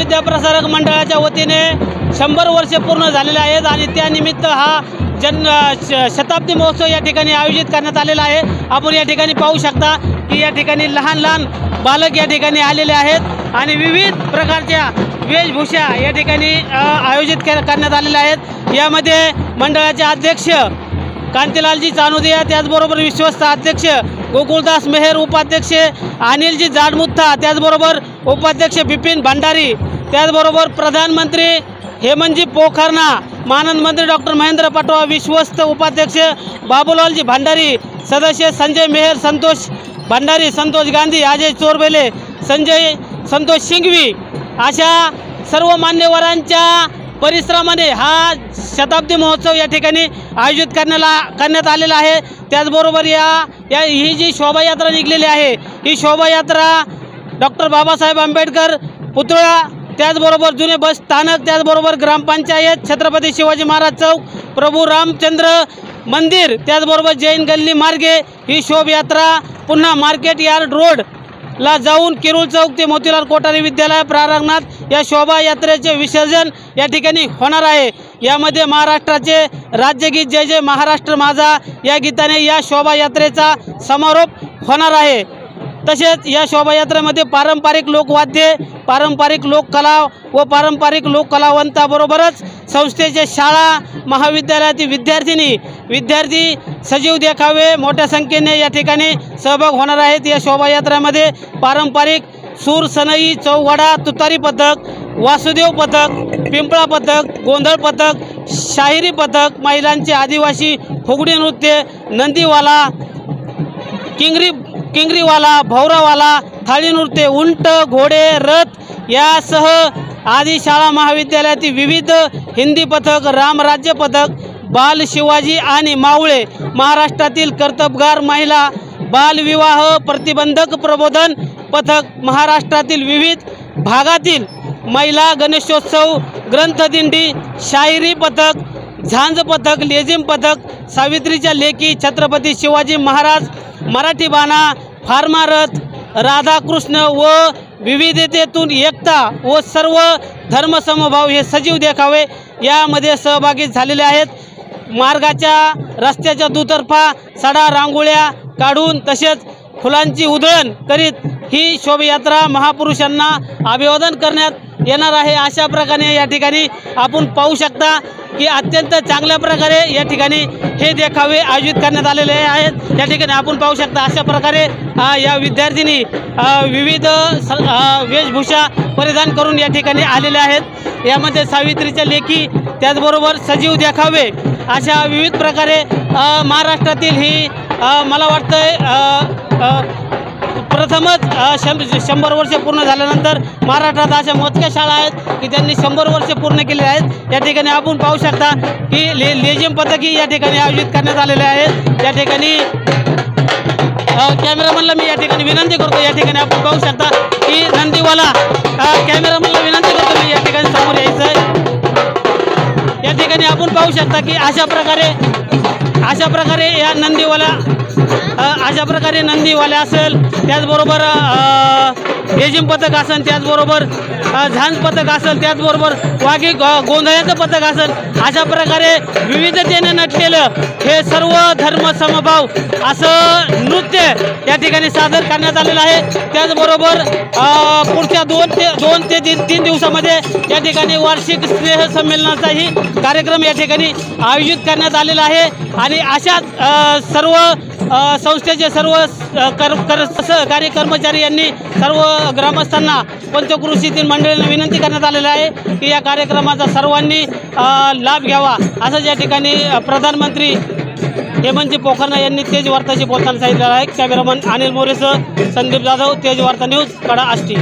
विद्याप्रसारक मंडळाच्या वतीने 100 वर्षे पूर्ण झालेले आहेत आणि त्यानिमित्त हा शताब्दी महोत्सव या ठिकाणी आयोजित करण्यात आलेला आहे। आपण या ठिकाणी पाहू शकता की या ठिकाणी लहान लहान बालक या ठिकाणी आलेले आहेत आणि विविध प्रकारच्या वेशभूषा या ठिकाणी आयोजित करण्यात आलेल्या आहेत। यामध्ये मंडळाचे अध्यक्ष कांतीलालजी चानोदिया, त्याचबरोबर विश्वस्त अध्यक्ष गोकुळदास मेहर, उपाध्यक्ष अनिलजी जाडमुत्था, त्याचबरोबर उपाध्यक्ष बिपिन भंडारी, त्याचबरोबर प्रधानमंत्री हेमंतजी पोखरना, मानद मंत्री डॉक्टर महेंद्र पटवा, विश्वस्त उपाध्यक्ष बाबूलालजी भंडारी, सदस्य संजय मेहर, संतोष भंडारी, संतोष गांधी, अजय चोरबेले, संतोष सिंघवी अशा सर्व मान्यवरांच्या परिश्रमाने हा शताब्दी महोत्सव या ठिकाणी आयोजित करण्यात आलेला आहे। त्याचबरोबर ही जी शोभायात्रा निघलेली आहे ही शोभायात्रा डॉक्टर बाबासाहेब आंबेडकर पुतळा, त्याचबरोबर जुने बस स्थानक, त्याचबरोबर ग्रामपंचायत, छत्रपती शिवाजी महाराज चौक, प्रभू रामचंद्र मंदिर, त्याचबरोबर जैन गल्ली मार्गे ही शोभायात्रा पुन्हा मार्केट यार्ड रोडला जाऊन किरुळ चौक ते मोतीलाल कोठारी विद्यालय प्रांगणात या शोभायात्रेचे विसर्जन या ठिकाणी होणार आहे। यामध्ये महाराष्ट्राचे राज्यगीत जय जय महाराष्ट्र माझा या गीताने या शोभायात्रेचा समारोप होणार आहे। तसेच या शोभायात्रेमध्ये पारंपरिक लोकवाद्ये, पारंपरिक लोककला व पारंपरिक लोककलावंताबरोबरच संस्थेचे शाळा महाविद्यालयातील विद्यार्थी सजीव देखावे मोठ्या संख्येने या ठिकाणी सहभाग होणार आहेत। या शोभायात्रेमध्ये पारंपरिक सूर, सनई, चौघडा, तुतारी पथक, वासुदेव पथक, पिंपळा पथक, गोंधळ पथक, शाहिरी पथक, महिलांचे आदिवासी फुगडी नृत्य, नंदीवाला, किंगरीवाला, भौरावाला, थाळी नृत्य, उंट, घोडे, रथ यासह आदी शाळा महाविद्यालयातील विविध हिंदी पथक, रामराज्य पथक, बाल शिवाजी आणि मावळे, महाराष्ट्रातील कर्तबगार महिला, बालविवाह प्रतिबंधक प्रबोधन पथक, महाराष्ट्रातील विविध भागातील महिला गणेशोत्सव ग्रंथदिंडी, शाहिरी पथक, झांज पथक, लेझिम पथक, सावित्रीच्या लेकी, छत्रपती शिवाजी महाराज, मराठी बाणा, फार्मारथ, राधाकृष्ण व विविधतेतून एकता व सर्व धर्मसमभाव हे सजीव देखावे यामध्ये सहभागी झालेले आहेत। मार्गाच्या रस्त्याच्या दुतर्फा सडा रांगोळ्या काढून तसेच फुलांची उधळण करीत ही शोभायात्रा महापुरुषांना अभिवादन करण्यात येणार आहे। अशा प्रकारे या ठिकाणी आपण पाहू शकता की अत्यंत चांगल्या प्रकारे या ठिकाणी हे देखावे आयोजित करण्यात आलेले आहेत। या ठिकाणी आपण पाहू शकता अशा प्रकारे या विद्यार्थिनी विविध वेशभूषा परिधान करून या ठिकाणी आलेल्या आहेत। यामध्ये सावित्रीच्या लेखी, त्याचबरोबर सजीव देखावे अशा विविध प्रकारे महाराष्ट्रातील ही मला वाटतंय प्रथमच 100 वर्ष पूर्ण झाल्यानंतर महाराष्ट्रात अशा मोजक्या शाळा आहेत की त्यांनी 100 वर्ष पूर्ण केले आहेत। या ठिकाणी आपण पाहू शकता की लेझिम पथकही या ठिकाणी आयोजित करण्यात आलेले आहेत। या ठिकाणी कॅमेरामनला मी या ठिकाणी विनंती करतो, या ठिकाणी आपण पाहू शकता की नंदीवाला कॅमेरामनला विनंती करतो मी या ठिकाणी समोर यायचं आहे। या ठिकाणी आपण पाहू शकता की अशा प्रकारे या नंदीवाले असेल, त्याचबरोबर लेझिम पथक असेल, त्याचबरोबर झांज पथक असेल, त्याचबरोबर वाघी गोंधळाचं पथक असेल, अशा प्रकारे विविधतेने नटलेलं हे सर्व धर्म समभाव असं नृत्य या ठिकाणी सादर करण्यात आलेलं आहे। त्याचबरोबर पुढच्या 2 ते 3 दिवसामध्ये या ठिकाणी वार्षिक स्नेह संमेलनाचाही कार्यक्रम या ठिकाणी आयोजित करण्यात आलेला आहे आणि अशाच सर्व संस्थेचे सर्व सहकारी कर्मचारी यांनी सर्व ग्रामस्थांना पंचक्रोशीतील मंडळींना विनंती करण्यात आलेली आहे की या कार्यक्रमाचा सर्वांनी लाभ घ्यावा असं या ठिकाणी प्रधानमंत्री हेमंतजी पोखरना यांनी तेज वार्ताशी बोलताना सांगितलेलं आहे। कॅमेरामन अनिल मोरेसह संदीप जाधव, तेज वार्ता न्यूज, कडा आष्टी।